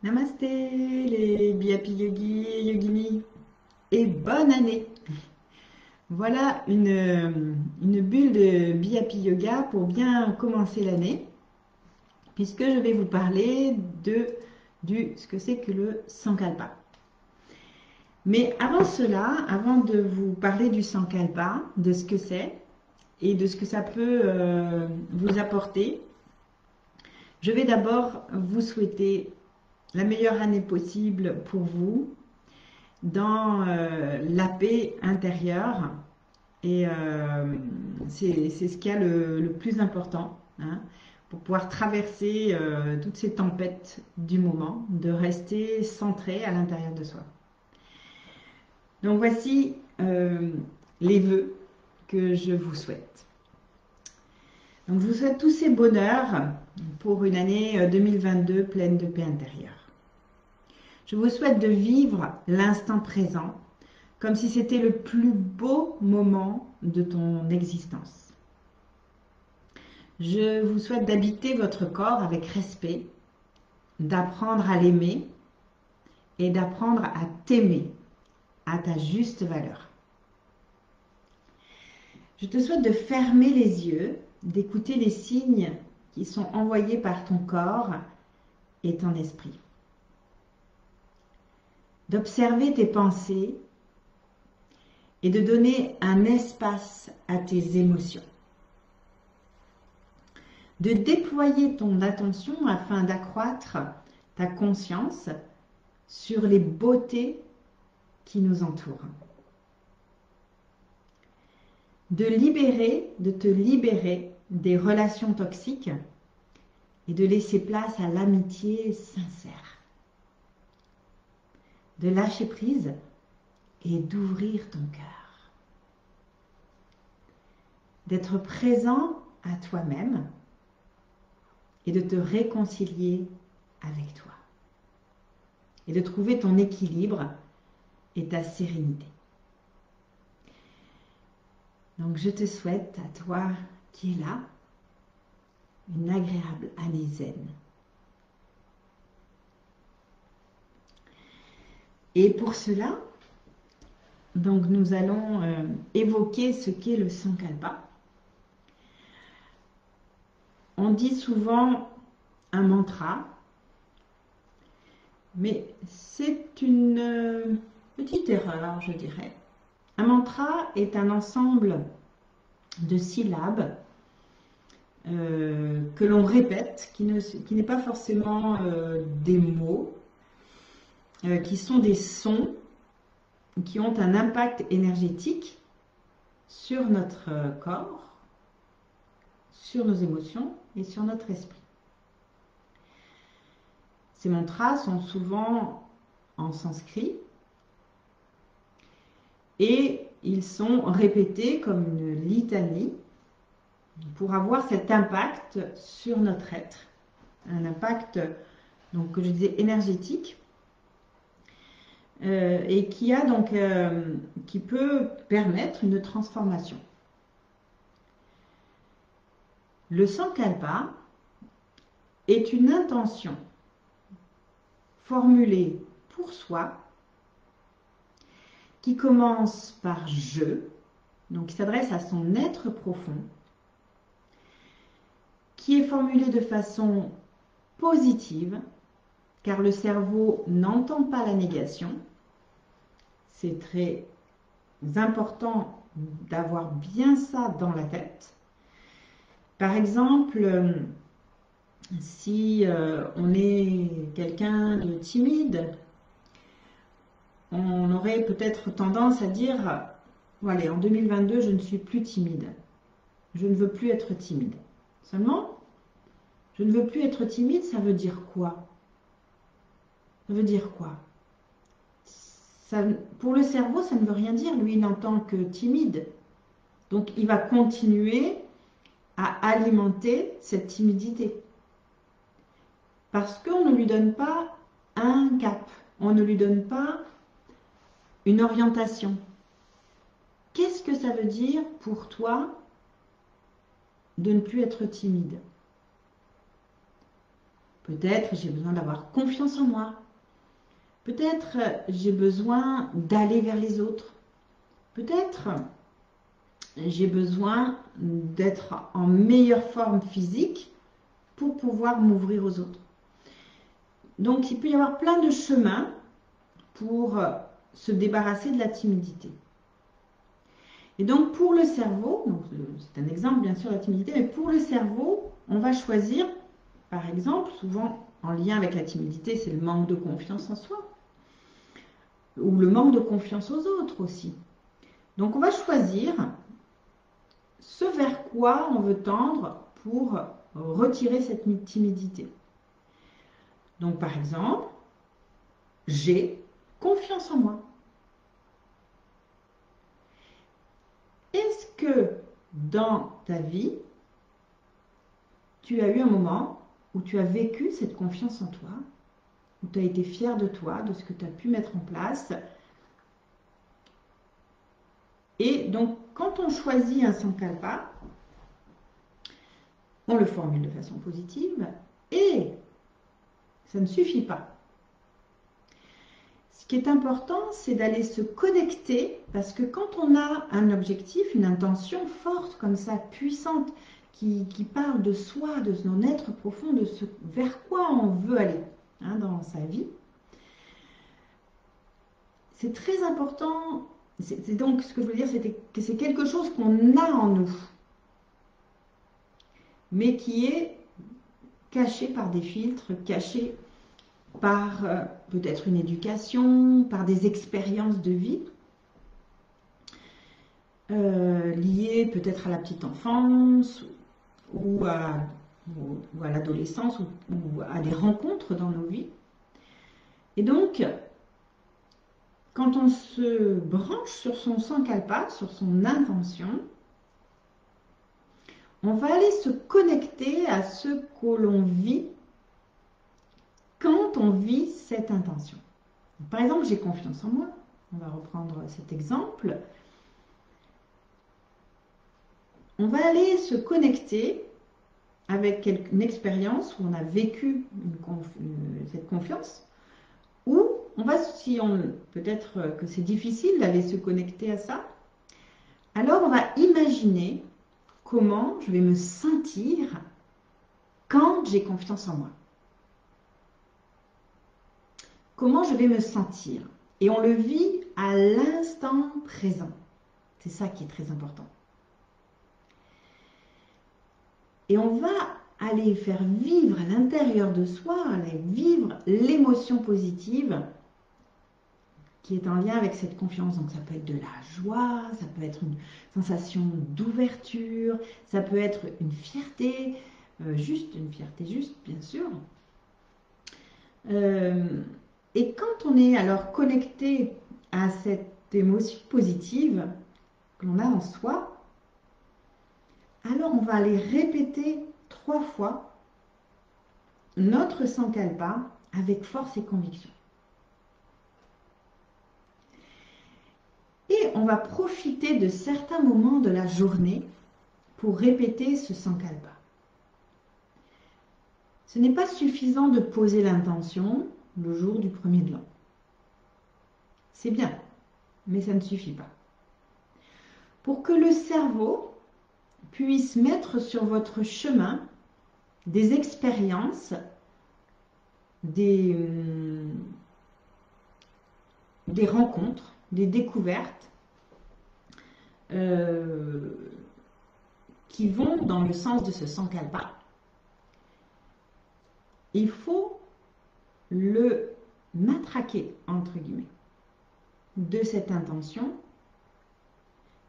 Namasté les Bihapi Yogi et Yogini et bonne année. Voilà une bulle de Bihapi Yoga pour bien commencer l'année, puisque je vais vous parler de ce que c'est que le Sankalpa. Mais avant cela, avant de vous parler du Sankalpa, de ce que c'est et de ce que ça peut vous apporter, je vais d'abord vous souhaiter la meilleure année possible pour vous dans la paix intérieure. Et c'est ce qui est le plus important, hein, pour pouvoir traverser toutes ces tempêtes du moment, de rester centré à l'intérieur de soi. Donc voici les vœux que je vous souhaite. Donc je vous souhaite tous ces bonheurs pour une année 2022 pleine de paix intérieure. Je vous souhaite de vivre l'instant présent comme si c'était le plus beau moment de ton existence. Je vous souhaite d'habiter votre corps avec respect, d'apprendre à l'aimer et d'apprendre à t'aimer à ta juste valeur. Je te souhaite de fermer les yeux, d'écouter les signes qui sont envoyés par ton corps et ton esprit. D'observer tes pensées et de donner un espace à tes émotions. De déployer ton attention afin d'accroître ta conscience sur les beautés qui nous entourent. De te libérer des relations toxiques et de laisser place à l'amitié sincère. De lâcher prise et d'ouvrir ton cœur. D'être présent à toi-même et de te réconcilier avec toi. Et de trouver ton équilibre et ta sérénité. Donc je te souhaite à toi qui es là une agréable année zen. Et pour cela, donc nous allons évoquer ce qu'est le Sankalpa. On dit souvent un mantra, mais c'est une petite erreur, je dirais. Un mantra est un ensemble de syllabes que l'on répète, qui n'est pas forcément des mots, qui sont des sons qui ont un impact énergétique sur notre corps, sur nos émotions et sur notre esprit. Ces mantras sont souvent en sanskrit et ils sont répétés comme une litanie pour avoir cet impact sur notre être, un impact, donc, que je disais, énergétique, et qui peut permettre une transformation. Le Sankalpa est une intention formulée pour soi qui commence par je, donc qui s'adresse à son être profond, qui est formulée de façon positive, car le cerveau n'entend pas la négation. C'est très important d'avoir bien ça dans la tête. Par exemple, si on est quelqu'un de timide, on aurait peut-être tendance à dire « Allez, en 2022, je ne suis plus timide. Je ne veux plus être timide. » Seulement, je ne veux plus être timide, ça veut dire quoi? Ça veut dire quoi? Ça, pour le cerveau, ça ne veut rien dire. Lui, il n'entend que timide. Donc, il va continuer à alimenter cette timidité. Parce qu'on ne lui donne pas un cap. On ne lui donne pas une orientation. Qu'est-ce que ça veut dire pour toi de ne plus être timide. Peut-être j'ai besoin d'avoir confiance en moi. Peut-être j'ai besoin d'aller vers les autres. Peut-être j'ai besoin d'être en meilleure forme physique pour pouvoir m'ouvrir aux autres. Donc il peut y avoir plein de chemins pour se débarrasser de la timidité. Et donc pour le cerveau, c'est un exemple bien sûr la timidité, mais pour le cerveau, on va choisir, par exemple, souvent en lien avec la timidité, c'est le manque de confiance en soi, ou le manque de confiance aux autres aussi. Donc on va choisir ce vers quoi on veut tendre pour retirer cette timidité. Donc par exemple, j'ai confiance en moi. Est-ce que dans ta vie, tu as eu un moment où tu as vécu cette confiance en toi, où tu as été fier de toi, de ce que tu as pu mettre en place? Et donc, quand on choisit un sankalpa, on le formule de façon positive et ça ne suffit pas. Ce qui est important, c'est d'aller se connecter parce que quand on a un objectif, une intention forte comme ça, puissante, qui parle de soi, de son être profond, de ce vers quoi on veut aller dans sa vie, c'est très important. C'est donc ce que je veux dire, c'est que c'est quelque chose qu'on a en nous, mais qui est caché par des filtres, caché par peut-être une éducation, par des expériences de vie, liées peut-être à la petite enfance ou à l'adolescence ou à des rencontres dans nos vies. Et donc, quand on se branche sur son sankalpa, sur son intention, on va aller se connecter à ce que l'on vit quand on vit cette intention. Par exemple, j'ai confiance en moi. On va reprendre cet exemple. On va aller se connecter avec une expérience où on a vécu cette confiance, ou on va, si on peut-être que c'est difficile d'aller se connecter à ça, alors on va imaginer comment je vais me sentir quand j'ai confiance en moi. Comment je vais me sentir. Et on le vit à l'instant présent. C'est ça qui est très important. Et on va aller faire vivre à l'intérieur de soi, aller vivre l'émotion positive qui est en lien avec cette confiance. Donc ça peut être de la joie, ça peut être une sensation d'ouverture, ça peut être une fierté, juste bien sûr. Et quand on est alors connecté à cette émotion positive que l'on a en soi, alors on va aller répéter 3 fois notre sankalpa avec force et conviction. Et on va profiter de certains moments de la journée pour répéter ce sankalpa. Ce n'est pas suffisant de poser l'intention le jour du 1er de l'an. C'est bien, mais ça ne suffit pas. Pour que le cerveau puisse mettre sur votre chemin des expériences, des rencontres, des découvertes qui vont dans le sens de ce sankalpa, il faut le matraquer, entre guillemets, de cette intention,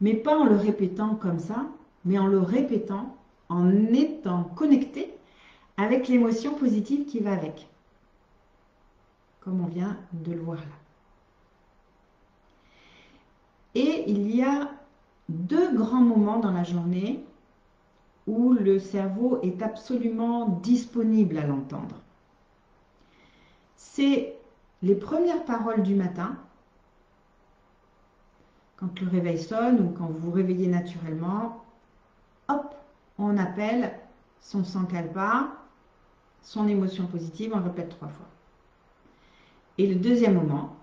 mais pas en le répétant comme ça, mais en le répétant en étant connecté avec l'émotion positive qui va avec, comme on vient de le voir là. Et il y a 2 grands moments dans la journée où le cerveau est absolument disponible à l'entendre. C'est les premières paroles du matin, quand le réveil sonne ou quand vous vous réveillez naturellement, hop, on on appelle son sankalpa, son émotion positive, on répète 3 fois. Et le deuxième moment,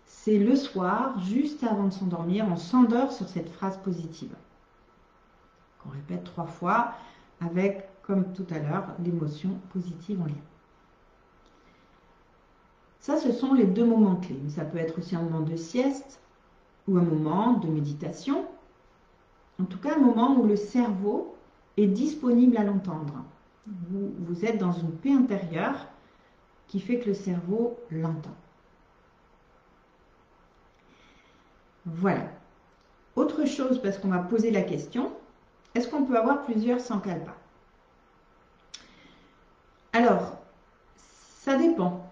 c'est le soir, juste avant de s'endormir, on s'endort sur cette phrase positive, qu'on répète 3 fois, avec, comme tout à l'heure, l'émotion positive en lien. Ça, ce sont les 2 moments clés. Mais ça peut être aussi un moment de sieste ou un moment de méditation. En tout cas, un moment où le cerveau est disponible à l'entendre. Vous êtes dans une paix intérieure qui fait que le cerveau l'entend. Voilà. Autre chose, parce qu'on va poser la question, est-ce qu'on peut avoir plusieurs sankalpas? Alors, ça dépend.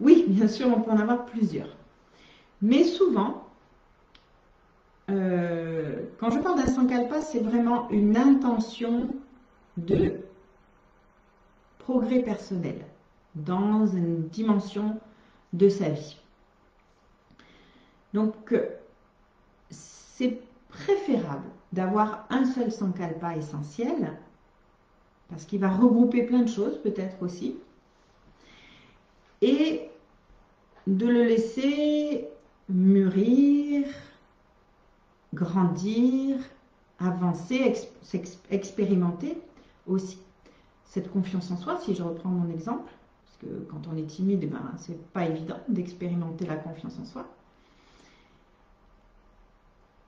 Oui, bien sûr, on peut en avoir plusieurs. Mais souvent, quand je parle d'un sankalpa, c'est vraiment une intention de progrès personnel dans une dimension de sa vie. Donc, c'est préférable d'avoir un seul sankalpa essentiel, parce qu'il va regrouper plein de choses, peut-être aussi, et de le laisser mûrir, grandir, avancer, expérimenter aussi. Cette confiance en soi, si je reprends mon exemple, parce que quand on est timide, ben, c'est pas évident d'expérimenter la confiance en soi.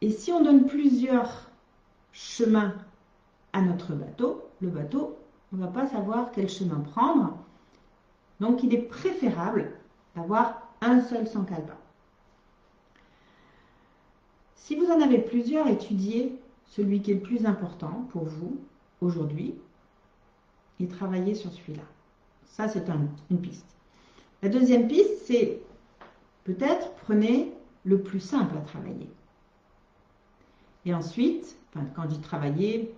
Et si on donne plusieurs chemins à notre bateau, le bateau, on ne va pas savoir quel chemin prendre. Donc, il est préférable d'avoir un seul sankalpa. Si vous en avez plusieurs, étudiez celui qui est le plus important pour vous aujourd'hui et travaillez sur celui-là. Ça, c'est une piste. La deuxième piste, c'est peut-être prenez le plus simple à travailler. Et ensuite, quand je dis travailler,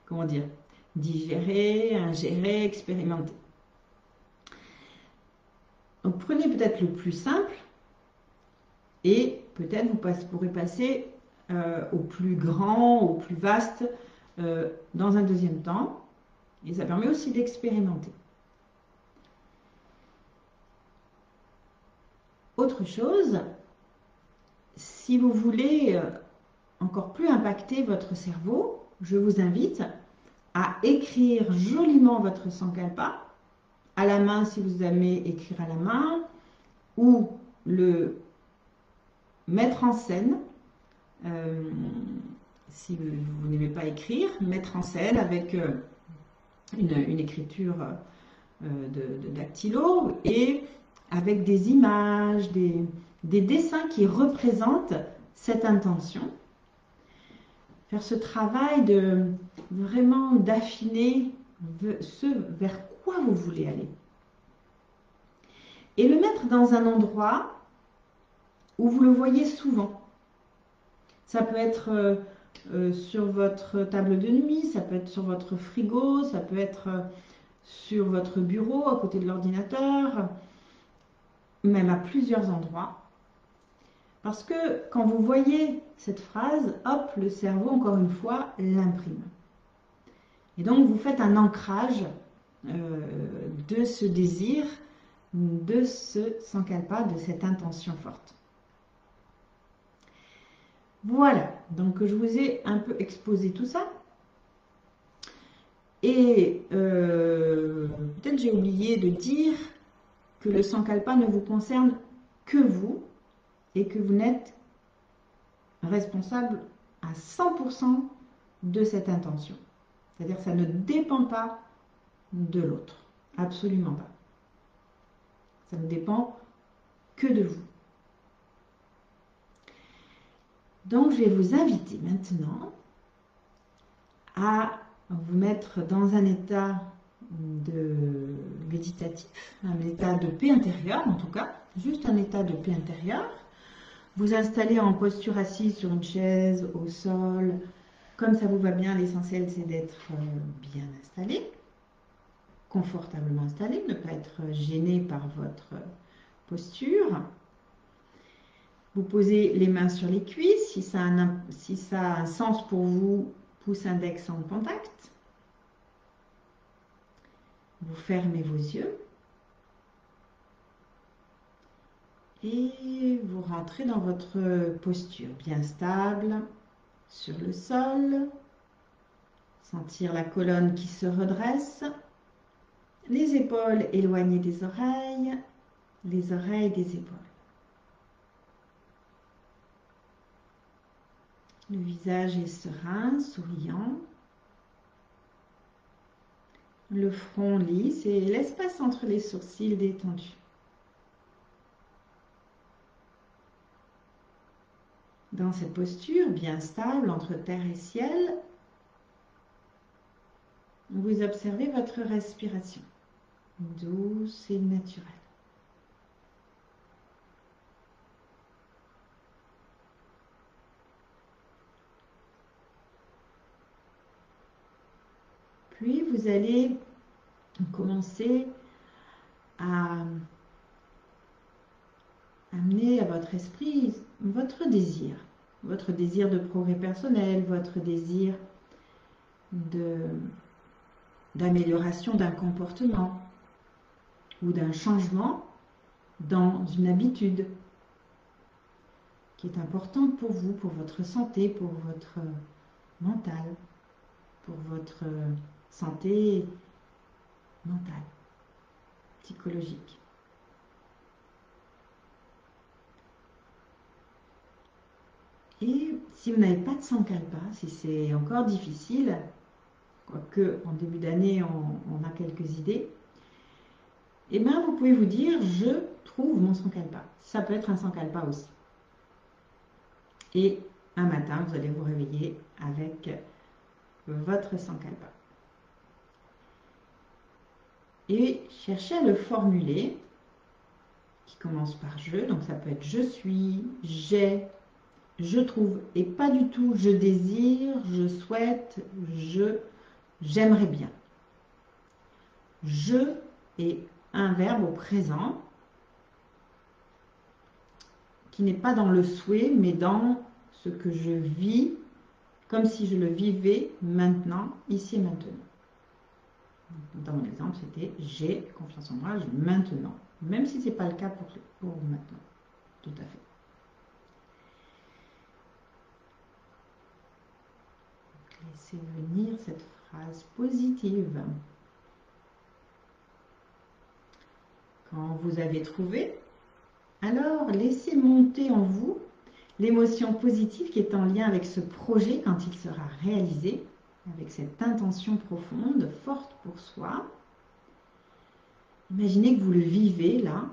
comment dire, digérer, ingérer, expérimenter. Donc prenez peut-être le plus simple et peut-être vous pourrez passer au plus grand, au plus vaste dans un deuxième temps. Et ça permet aussi d'expérimenter. Autre chose, si vous voulez encore plus impacter votre cerveau, je vous invite à écrire joliment votre sankalpa, à la main si vous aimez écrire à la main, ou le mettre en scène, si vous n'aimez pas écrire, mettre en scène avec une écriture de dactylo et avec des images, des dessins qui représentent cette intention. Faire ce travail de vraiment d'affiner ce vers quoi vous voulez aller. Et le mettre dans un endroit où vous le voyez souvent. Ça peut être sur votre table de nuit, ça peut être sur votre frigo, ça peut être sur votre bureau, à côté de l'ordinateur, même à plusieurs endroits. Parce que quand vous voyez cette phrase, hop, le cerveau, encore une fois, l'imprime. Et donc, vous faites un ancrage de ce désir, de ce sankalpa, de cette intention forte. Voilà, donc je vous ai un peu exposé tout ça. Et peut-être j'ai oublié de dire que le sankalpa ne vous concerne que vous et que vous n'êtes responsable à 100% de cette intention. C'est-à-dire que ça ne dépend pas de l'autre. Absolument pas. Ça ne dépend que de vous. Donc, je vais vous inviter maintenant à vous mettre dans un état de méditatif, un état de paix intérieure en tout cas, juste un état de paix intérieure. Vous installer en posture assise sur une chaise, au sol, comme ça vous va bien. L'essentiel, c'est d'être bien installé, confortablement installé, ne pas être gêné par votre posture. Vous posez les mains sur les cuisses. Si ça a un sens pour vous, pouce index en contact. Vous fermez vos yeux. Et vous rentrez dans votre posture bien stable sur le sol. Sentir la colonne qui se redresse. Les épaules éloignées des oreilles. Les oreilles des épaules. Le visage est serein, souriant. Le front lisse et l'espace entre les sourcils détendu. Dans cette posture bien stable entre terre et ciel, vous observez votre respiration, douce et naturelle. Puis vous allez commencer à amener à votre esprit votre désir de progrès personnel, votre désir d'amélioration d'un comportement ou d'un changement dans une habitude qui est importante pour vous, pour votre santé, pour votre mental, pour votre santé mentale, psychologique. Et si vous n'avez pas de Sankalpa, si c'est encore difficile, quoique en début d'année on a quelques idées, eh bien vous pouvez vous dire je trouve mon Sankalpa. Ça peut être un Sankalpa aussi. Et un matin vous allez vous réveiller avec votre Sankalpa. Et cherchez à le formuler, qui commence par je, donc ça peut être je suis, j'ai, je trouve, et pas du tout je désire, je souhaite, j'aimerais bien. Je est un verbe au présent qui n'est pas dans le souhait, mais dans ce que je vis, comme si je le vivais maintenant, ici et maintenant. Dans mon exemple, c'était j'ai confiance en moi maintenant, même si ce n'est pas le cas pour maintenant. Tout à fait. Laissez venir cette phrase positive. Quand vous avez trouvé, alors laissez monter en vous l'émotion positive qui est en lien avec ce projet quand il sera réalisé, avec cette intention profonde, forte pour soi. Imaginez que vous le vivez là,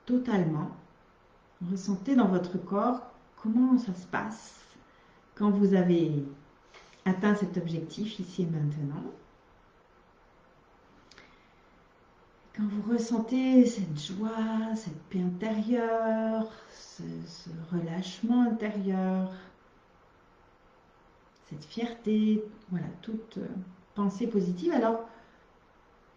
totalement. Ressentez dans votre corps comment ça se passe quand vous avez atteint cet objectif ici et maintenant. Quand vous ressentez cette joie, cette paix intérieure, ce relâchement intérieur, cette fierté, voilà, toute pensée positive, alors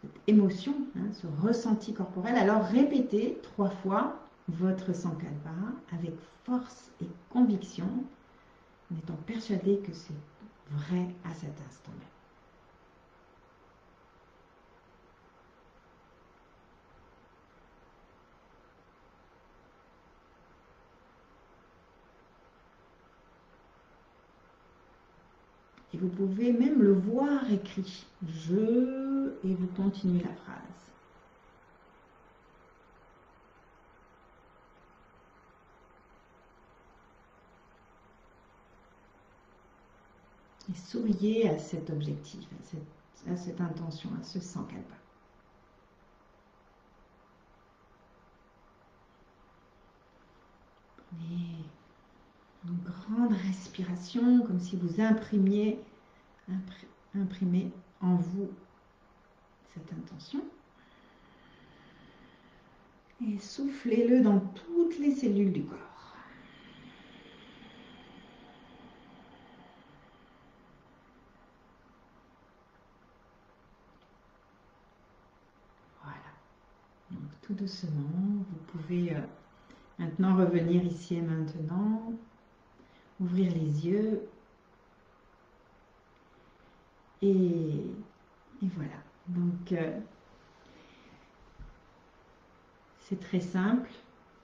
cette émotion, ce ressenti corporel, alors répétez 3 fois votre Sankalpa avec force et conviction, en étant persuadé que c'est vrai à cet instant même. Et vous pouvez même le voir écrit. Je, et vous continuez la phrase. Et souriez à cet objectif, à cette intention, à ce Sankalpa. Prenez une grande respiration, comme si vous imprimez en vous cette intention. Et soufflez-le dans toutes les cellules du corps. Voilà. Donc tout doucement, vous pouvez Maintenant, revenir ici et maintenant. Ouvrir les yeux. Et voilà. Donc, c'est très simple,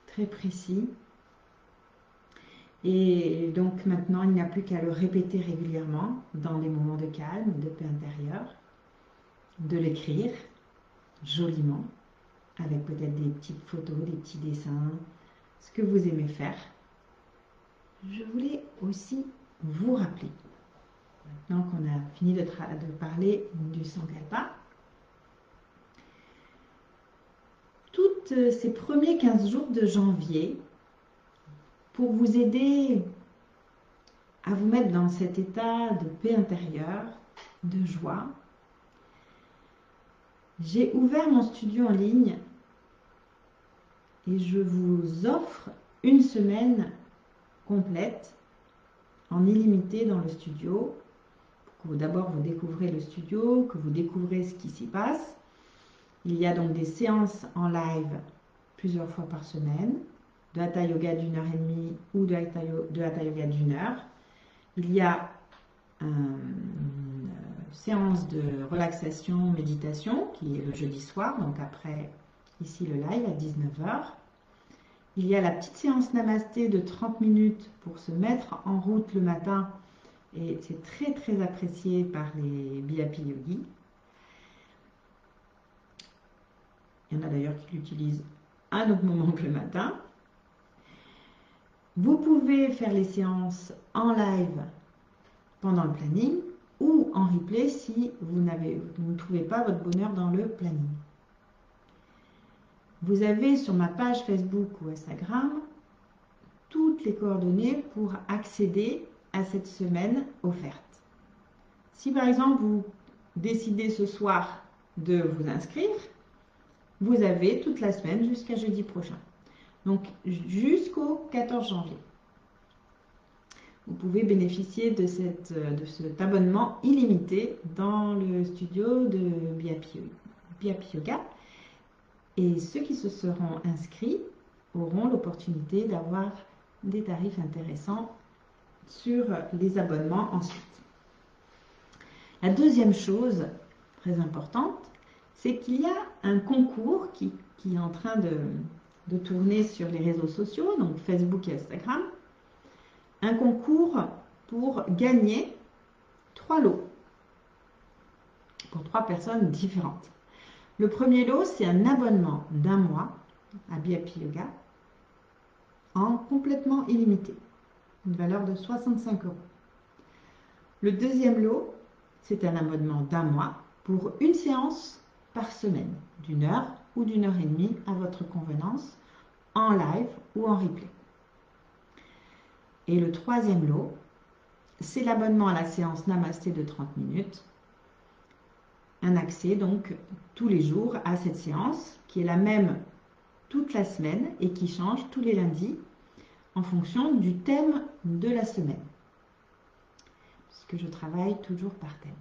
très précis. Et donc maintenant, il n'y a plus qu'à le répéter régulièrement dans des moments de calme, de paix intérieure, de l'écrire joliment, avec peut-être des petites photos, des petits dessins, ce que vous aimez faire. Je voulais aussi vous rappeler, maintenant qu'on a fini de parler du Sankalpa, tous ces premiers 15 jours de janvier, pour vous aider à vous mettre dans cet état de paix intérieure, de joie, j'ai ouvert mon studio en ligne et je vous offre une semaine complète en illimité dans le studio. D'abord, vous découvrez le studio, que vous découvrez ce qui s'y passe. Il y a donc des séances en live plusieurs fois par semaine, de Hatha Yoga d'1h30 ou de Hatha Yoga d'1 heure. Il y a une séance de relaxation, méditation, qui est le jeudi soir, donc après ici le live à 19h. Il y a la petite séance Namasté de 30 minutes pour se mettre en route le matin, et c'est très très apprécié par les BHP Yogis. Il y en a d'ailleurs qui l'utilisent à un autre moment que le matin. Vous pouvez faire les séances en live pendant le planning ou en replay si vous ne trouvez pas votre bonheur dans le planning. Vous avez sur ma page Facebook ou Instagram toutes les coordonnées pour accéder à cette semaine offerte. Si par exemple vous décidez ce soir de vous inscrire, vous avez toute la semaine jusqu'à jeudi prochain. Donc jusqu'au 14 janvier. Vous pouvez bénéficier de cet abonnement illimité dans le studio de BHP Yoga. Et ceux qui se seront inscrits auront l'opportunité d'avoir des tarifs intéressants sur les abonnements ensuite. La deuxième chose très importante, c'est qu'il y a un concours qui est en train de tourner sur les réseaux sociaux, donc Facebook et Instagram, un concours pour gagner 3 lots pour 3 personnes différentes. Le premier lot, c'est un abonnement d'1 mois à BHP Yoga en complètement illimité, une valeur de 65 €. Le deuxième lot, c'est un abonnement d'1 mois pour une séance par semaine, d'1 heure ou d'1h30 à votre convenance, en live ou en replay. Et le troisième lot, c'est l'abonnement à la séance Namasté de 30 minutes. Un accès donc tous les jours à cette séance qui est la même toute la semaine et qui change tous les lundis en fonction du thème de la semaine. Puisque je travaille toujours par thème.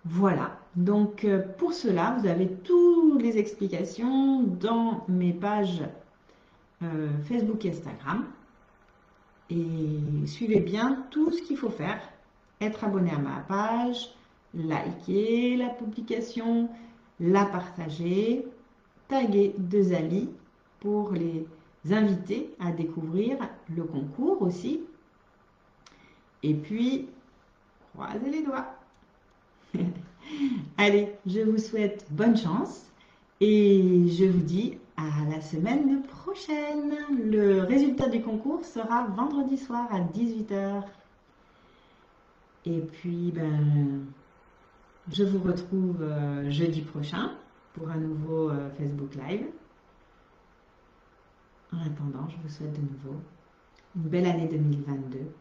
Voilà, donc pour cela, vous avez toutes les explications dans mes pages Facebook et Instagram. Et suivez bien tout ce qu'il faut faire. Être abonné à ma page, liker la publication, la partager, taguer 2 amis pour les inviter à découvrir le concours aussi. Et puis, croisez les doigts. Allez, je vous souhaite bonne chance et je vous dis à la semaine prochaine. Le résultat du concours sera vendredi soir à 18h. Et puis, je vous retrouve jeudi prochain pour un nouveau Facebook Live. En attendant, je vous souhaite de nouveau une belle année 2022